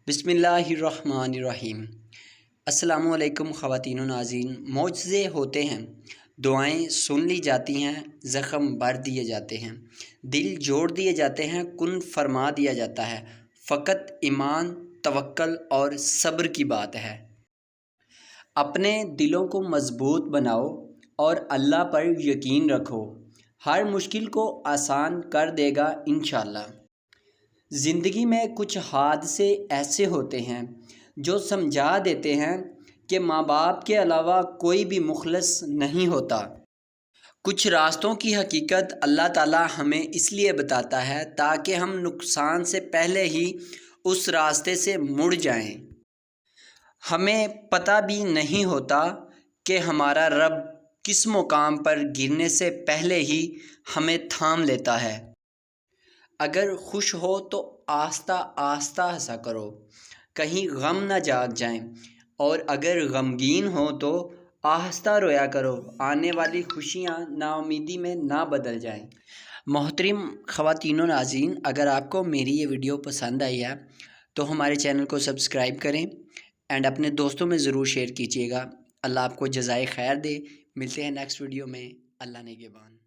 بسم اللہ الرحمن الرحیم۔ السلام علیکم خواتین و ناظرین۔ معجزے ہوتے ہیں، دعائیں سن لی جاتی ہیں، زخم بھر دیے جاتے ہیں، دل جوڑ دیے جاتے ہیں، کن فرما دیا جاتا ہے۔ فقط ایمان، توکل اور صبر کی بات ہے۔ اپنے دلوں کو مضبوط بناؤ اور اللہ پر یقین رکھو، ہر مشکل کو آسان کر دے گا انشاءاللہ۔ زندگی میں کچھ حادثے ایسے ہوتے ہیں جو سمجھا دیتے ہیں کہ ماں باپ کے علاوہ کوئی بھی مخلص نہیں ہوتا۔ کچھ راستوں کی حقیقت اللہ تعالیٰ ہمیں اس لیے بتاتا ہے تاکہ ہم نقصان سے پہلے ہی اس راستے سے مڑ جائیں۔ ہمیں پتہ بھی نہیں ہوتا کہ ہمارا رب کس مقام پر گرنے سے پہلے ہی ہمیں تھام لیتا ہے۔ اگر خوش ہو تو آہستہ آہستہ ہنسا کرو، کہیں غم نہ جاگ جائیں، اور اگر غمگین ہو تو آہستہ رویا کرو، آنے والی خوشیاں نا امیدی میں نہ بدل جائیں۔ محترم خواتین و ناظرین، اگر آپ کو میری یہ ویڈیو پسند آئی ہے تو ہمارے چینل کو سبسکرائب کریں اینڈ اپنے دوستوں میں ضرور شیئر کیجیے گا۔ اللہ آپ کو جزائے خیر دے۔ ملتے ہیں نیکسٹ ویڈیو میں۔ اللہ نگہبان۔